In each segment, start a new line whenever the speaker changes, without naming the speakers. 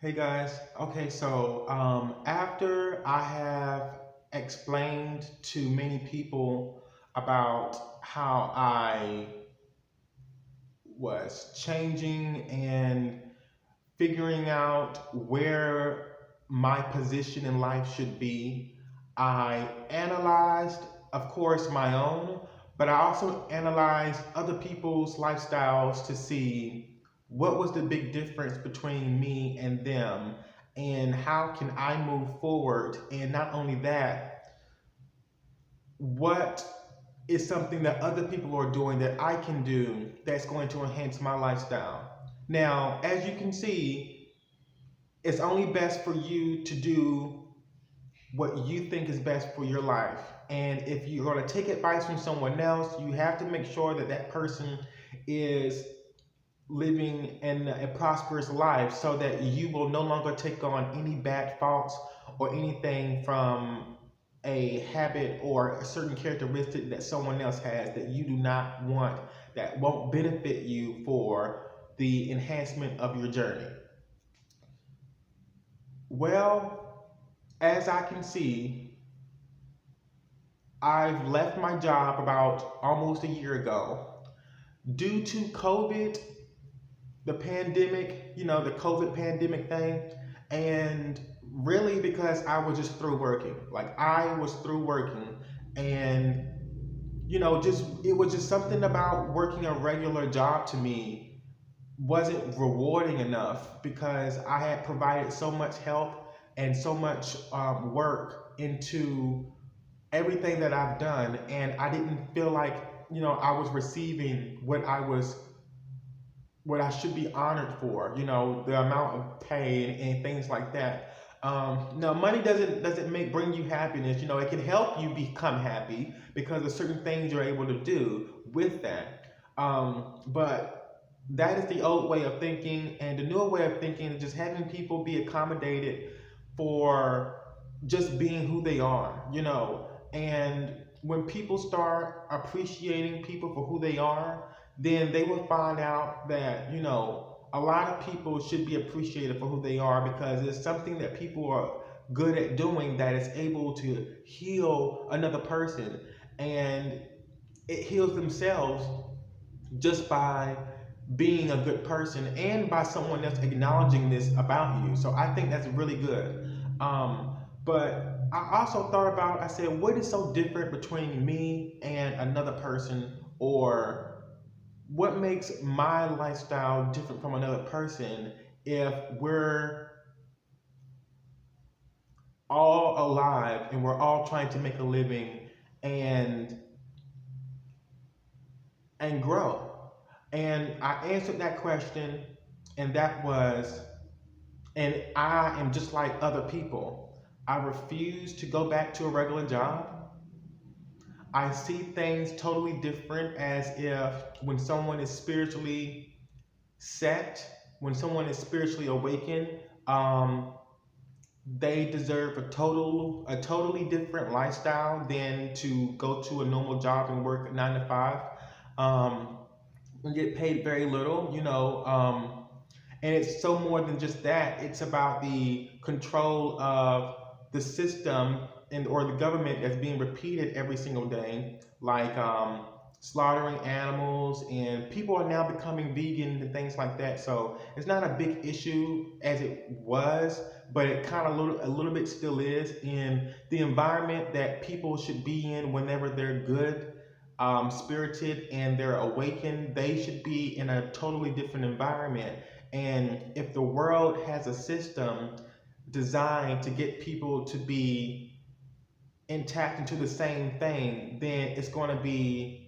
Hey guys. Okay, so after I have explained to many people about how I was changing and figuring out where my position in life should be, I analyzed, of course, my own, but I also analyzed other people's lifestyles to see what was the big difference between me and them and how can I move forward. And not only that, what is something that other people are doing that I can do that's going to enhance my lifestyle. Now, as you can see, it's only best for you to do what you think is best for your life. And if you're going to take advice from someone else, you have to make sure that that person is living in a prosperous life so that you will no longer take on any bad faults or anything from a habit or a certain characteristic that someone else has that you do not want, that won't benefit you for the enhancement of your journey. Well, as I can see, I've left my job about almost a year ago. Due to COVID, the pandemic, the COVID pandemic thing, and really because I was just through working. Like I was through working, and just it was just something about working a regular job to me wasn't rewarding enough because I had provided so much help and so much work into everything that I've done, and I didn't feel like I was receiving what I should be honored for. The amount of pay and things like that. Now, money doesn't make bring you happiness. It can help you become happy because of certain things you're able to do with that. But that is the old way of thinking, and the newer way of thinking is just having people be accommodated for just being who they are. And when people start appreciating people for who they are, then they will find out that, a lot of people should be appreciated for who they are because it's something that people are good at doing that is able to heal another person. And it heals themselves just by being a good person and by someone else acknowledging this about you. So I think that's really good. But I also thought about, I said, what is so different between me and another person, or what makes my lifestyle different from another person if we're all alive and we're all trying to make a living and grow? And I answered that question, and that was, and I am just like other people. I refuse to go back to a regular job. I see things totally different, as if when someone is spiritually set, when someone is spiritually awakened, um, they deserve a totally different lifestyle than to go to a normal job and work 9 to 5, and get paid very little. And it's so more than just that. It's about the control of the system and or the government that's being repeated every single day, like slaughtering animals, and people are now becoming vegan and things like that. So it's not a big issue as it was, but it kind of a little bit still is in the environment that people should be in whenever they're good. Spirited and they're awakened, they should be in a totally different environment. And if the world has a system designed to get people to be intact into the same thing, then it's going to be,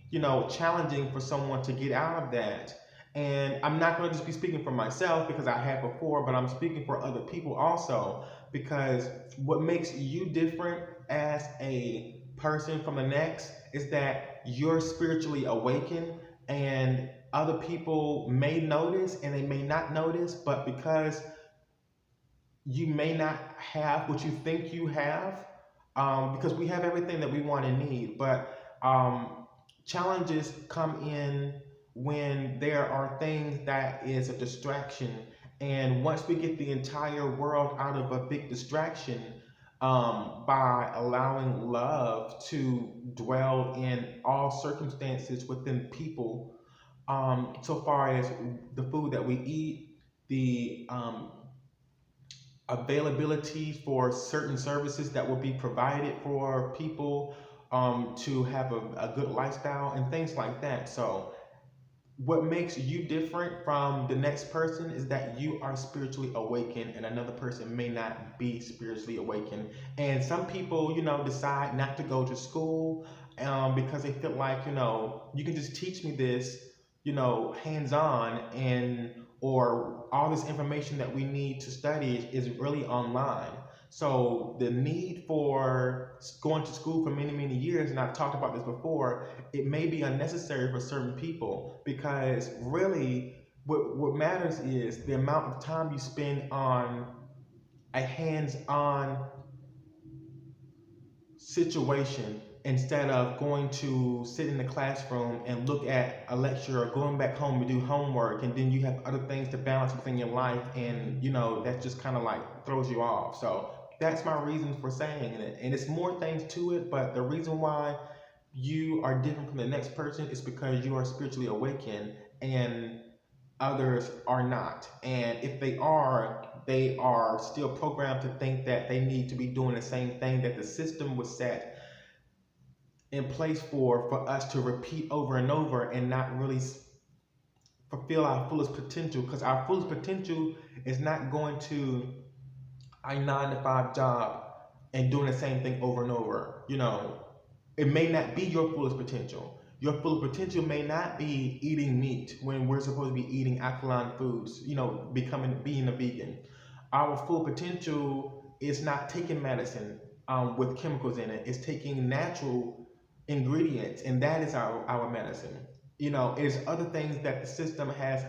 challenging for someone to get out of that. And I'm not going to just be speaking for myself because I have before, but I'm speaking for other people also, because what makes you different as a person from the next is that you're spiritually awakened, and other people may notice and they may not notice, but because you may not have what you think you have, because we have everything that we want and need, but challenges come in when there are things that is a distraction, And once we get the entire world out of a big distraction, by allowing love to dwell in all circumstances within people, so far as the food that we eat, the availability for certain services that will be provided for people, to have a good lifestyle and things like that. So what makes you different from the next person is that you are spiritually awakened and another person may not be spiritually awakened. And some people, decide not to go to school, because they feel like, you can just teach me this, hands on, and or all this information that we need to study is really online. So the need for going to school for many, many years, and I've talked about this before, it may be unnecessary for certain people, because really what matters is the amount of time you spend on a hands-on situation instead of going to sit in the classroom and look at a lecture, or going back home to do homework, and then you have other things to balance within your life, and that just kind of like throws you off. So that's my reason for saying it, and it's more things to it, but the reason why you are different from the next person is because you are spiritually awakened and others are not. And if they are still programmed to think that they need to be doing the same thing that the system was set in place for us to repeat over and over, and not really fulfill our fullest potential, because our fullest potential is not going to a 9 to 5 job and doing the same thing over and over. It may not be your fullest potential. Your full potential may not be eating meat when we're supposed to be eating alkaline foods, being a vegan. Our full potential is not taking medicine, with chemicals in it. It's taking natural ingredients, and that is our medicine. It's other things that the system has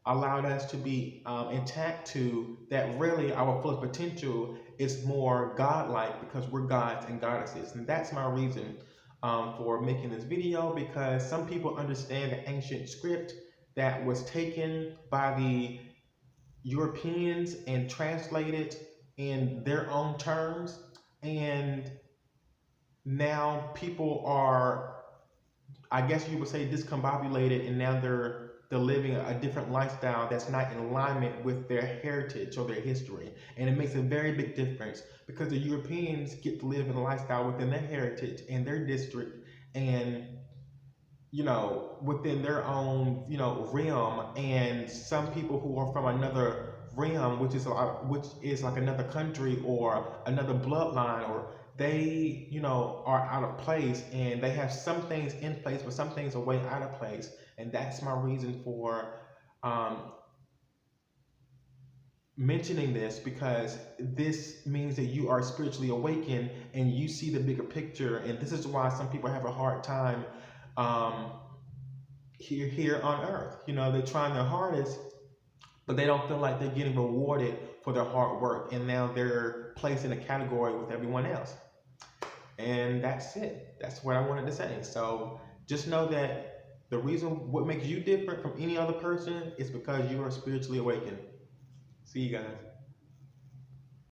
allowed us to be intact to, that really our full potential is more godlike, because we're gods and goddesses. And that's my reason for making this video, because some people understand the ancient script that was taken by the Europeans and translated in their own terms, and now people are, I guess you would say, discombobulated, and now they're living a different lifestyle that's not in alignment with their heritage or their history. And it makes a very big difference, because the Europeans get to live in a lifestyle within their heritage and their district, and within their own, realm. And some people who are from another realm, which is like another country or another bloodline, or they, are out of place, and they have some things in place, but some things are way out of place. And that's my reason for mentioning this, because this means that you are spiritually awakened and you see the bigger picture. And this is why some people have a hard time here on earth. They're trying their hardest, but they don't feel like they're getting rewarded for their hard work, and now they're placed in a category with everyone else. And that's it. That's what I wanted to say. So just know that the reason what makes you different from any other person is because you are spiritually awakened. See you guys.